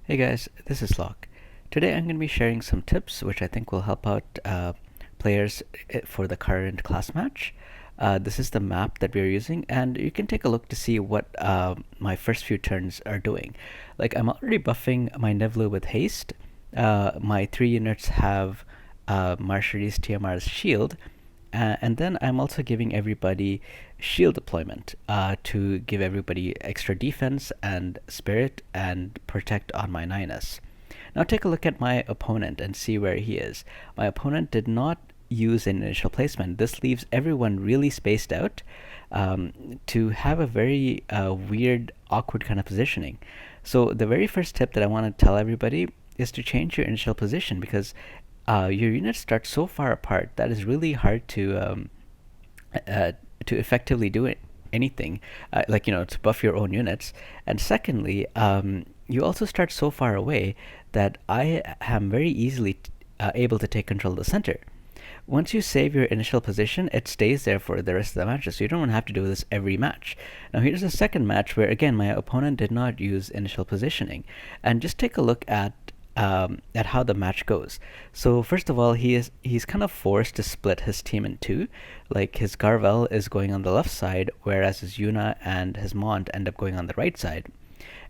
Hey guys, this is Locke. Today I'm going to be sharing some tips which I think will help out players for the current class match. This is the map that we're using, and you can take a look to see what my first few turns are doing. Like, I'm already buffing my Nivlu with haste. My 3 units have Marshall's TMR's shield, and then I'm also giving everybody shield deployment to give everybody extra defense and spirit and protect on my 9S. Now take a look at my opponent and see where he is. My opponent did not use an initial placement. This leaves everyone really spaced out to have a very weird, awkward kind of positioning. So the very first tip that I want to tell everybody is to change your initial position, because your units start so far apart that is really hard uh, to effectively do anything, like to buff your own units. And secondly, you also start so far away that I am very easily able to take control of the center. Once you save your initial position, it stays there for the rest of the matches, so you don't have to do this every match. Now here's a second match where again my opponent did not use initial positioning, and just take a look at how the match goes. So first of all, he's kind of forced to split his team in two. Like, his Garvel is going on the left side, whereas his Yuna and his Mont end up going on the right side.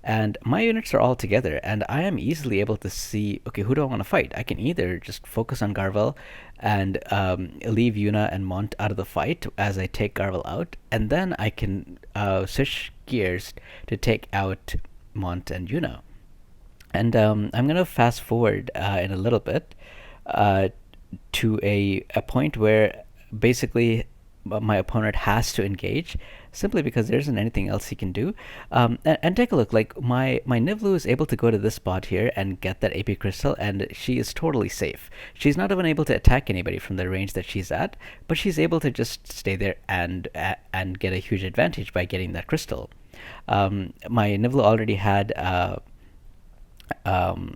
And my units are all together, and I am easily able to see, okay, who do I want to fight? I can either just focus on Garvel and leave Yuna and Mont out of the fight as I take Garvel out, and then I can switch gears to take out Mont and Yuna. And I'm going to fast forward in a little bit uh, to a point where basically my opponent has to engage, simply because there isn't anything else he can do. And take a look, like my Nivlu is able to go to this spot here and get that AP crystal, and she is totally safe. She's not even able to attack anybody from the range that she's at, but she's able to just stay there and get a huge advantage by getting that crystal. My Nivlu already had um,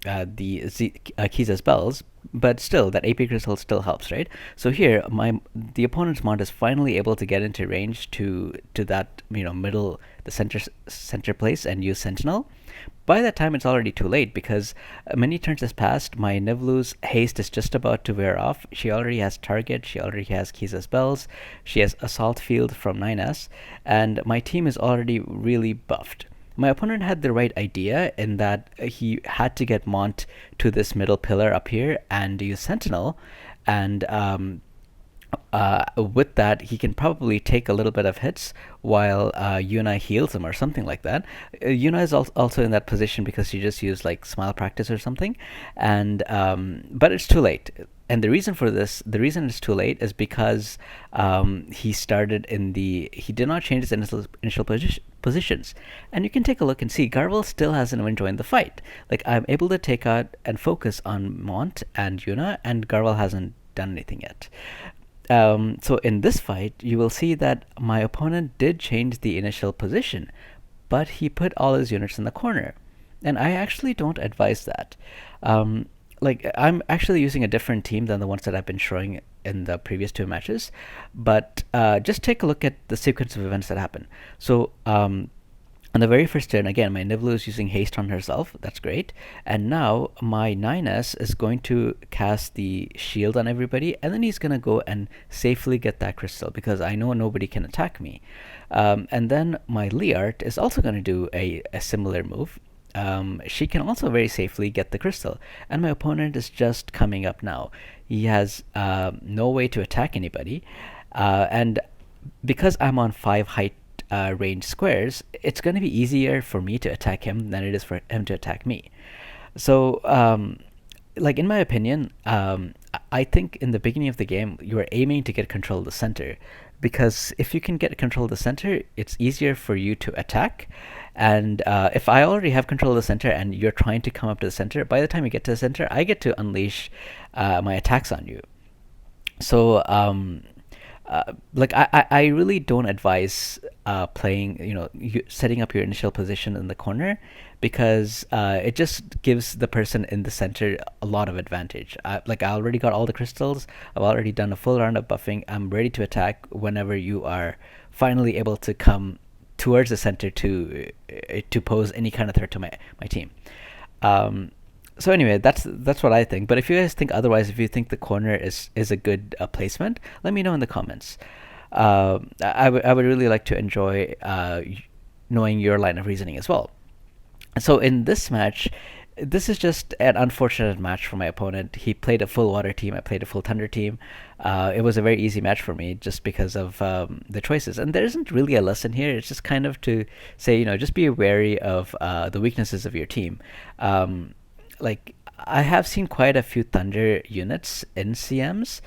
Kiza's bells, but still, that AP crystal still helps, right? So here, the opponent's Mont is finally able to get into range to that middle, the center place, and use Sentinel. By that time, it's already too late, because many turns has passed. My Nivlu's haste is just about to wear off. She already has target. She already has Kiza's bells. She has assault field from 9S, and my team is already really buffed. My opponent had the right idea in that he had to get Mont to this middle pillar up here and use Sentinel, and with that, he can probably take a little bit of hits while Yuna heals him or something like that. Yuna is also in that position because she just used like smile practice or something, and but it's too late. And the reason for this, the reason it's too late, is because he did not change his initial positions. And you can take a look and see Garvel still hasn't even joined the fight. Like, I'm able to take out and focus on Mont and Yuna, and Garvel hasn't done anything yet. So in this fight, you will see that my opponent did change the initial position, but he put all his units in the corner. And I actually don't advise that. Like, I'm actually using a different team than the ones that I've been showing in the previous two matches, but just take a look at the sequence of events that happen. So on the very first turn, again, my Niblu is using haste on herself. That's great. And now my 9S is going to cast the shield on everybody, and then he's going to go and safely get that crystal, because I know nobody can attack me. And then my Liart is also going to do a similar move. She can also very safely get the crystal. And my opponent is just coming up now. He has no way to attack anybody. And because I'm on 5 height range squares, it's going to be easier for me to attack him than it is for him to attack me. So, like, in my opinion, I think in the beginning of the game, you are aiming to get control of the center, because if you can get control of the center, it's easier for you to attack. And if I already have control of the center and you're trying to come up to the center, by the time you get to the center, I get to unleash my attacks on you. So, like, I really don't advise playing, setting up your initial position in the corner, because it just gives the person in the center a lot of advantage. Like, I already got all the crystals. I've already done a full round of buffing. I'm ready to attack whenever you are finally able to come towards the center to pose any kind of threat to my team. Um, so anyway, that's what I think. But if you guys think otherwise, if you think the corner is a good placement, let me know in the comments. I would really like to enjoy knowing your line of reasoning as well. So in this match, this is just an unfortunate match for my opponent. He played a full water team. I played a full thunder team. It was a very easy match for me just because of the choices. And there isn't really a lesson here. It's just kind of to say, just be wary of the weaknesses of your team. Like I have seen quite a few thunder units in CMs.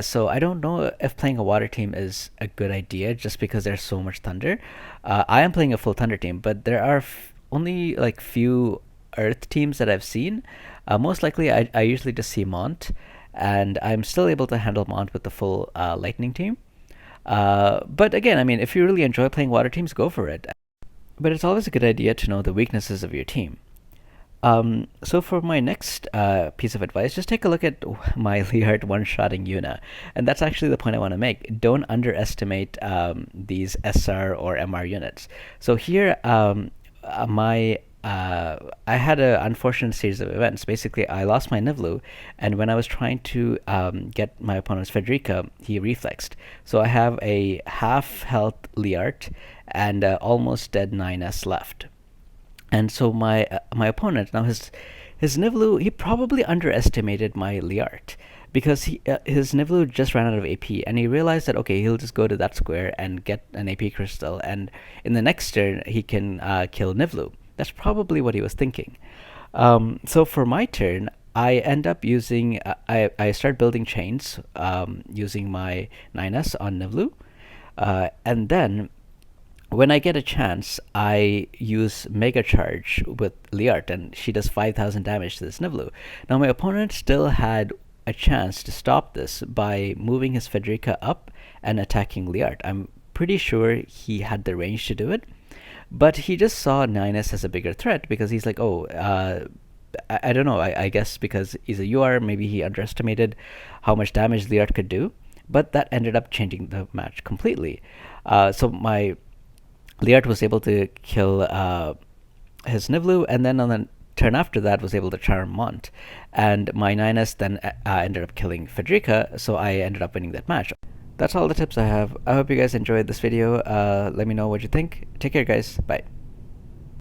So I don't know if playing a water team is a good idea just because there's so much thunder. I am playing a full thunder team, but there are only like few earth teams that I've seen. Most likely, I usually just see Mont, and I'm still able to handle Mont with the full lightning team. But again, I mean, if you really enjoy playing water teams, go for it. But it's always a good idea to know the weaknesses of your team. So for my next piece of advice, just take a look at my Liart one-shotting Yuna. And that's actually the point I want to make. Don't underestimate these SR or MR units. So here, I had an unfortunate series of events. Basically, I lost my Nivlu, and when I was trying to get my opponent's Frederica, he reflexed. So I have a half health Liart and almost dead 9S left. And so my opponent now his Nivlu, he probably underestimated my Liart because his Nivlu just ran out of AP, and he realized that okay, he'll just go to that square and get an AP crystal, and in the next turn he can kill Nivlu. That's probably what he was thinking. So for my turn, I end up using I start building chains using my 9S on Nivlu, and then when I get a chance, I use Mega Charge with Liart, and she does 5,000 damage to this Nivlu. Now, my opponent still had a chance to stop this by moving his Federica up and attacking Liart. I'm pretty sure he had the range to do it, but he just saw 9S as a bigger threat because he's like, oh, I don't know, I guess because he's a UR, maybe he underestimated how much damage Liart could do, but that ended up changing the match completely. So my Liart was able to kill his Nivlu, and then on the turn after that was able to charm Mont. And my 9S then ended up killing Federica, so I ended up winning that match. That's all the tips I have. I hope you guys enjoyed this video. Let me know what you think. Take care, guys. Bye.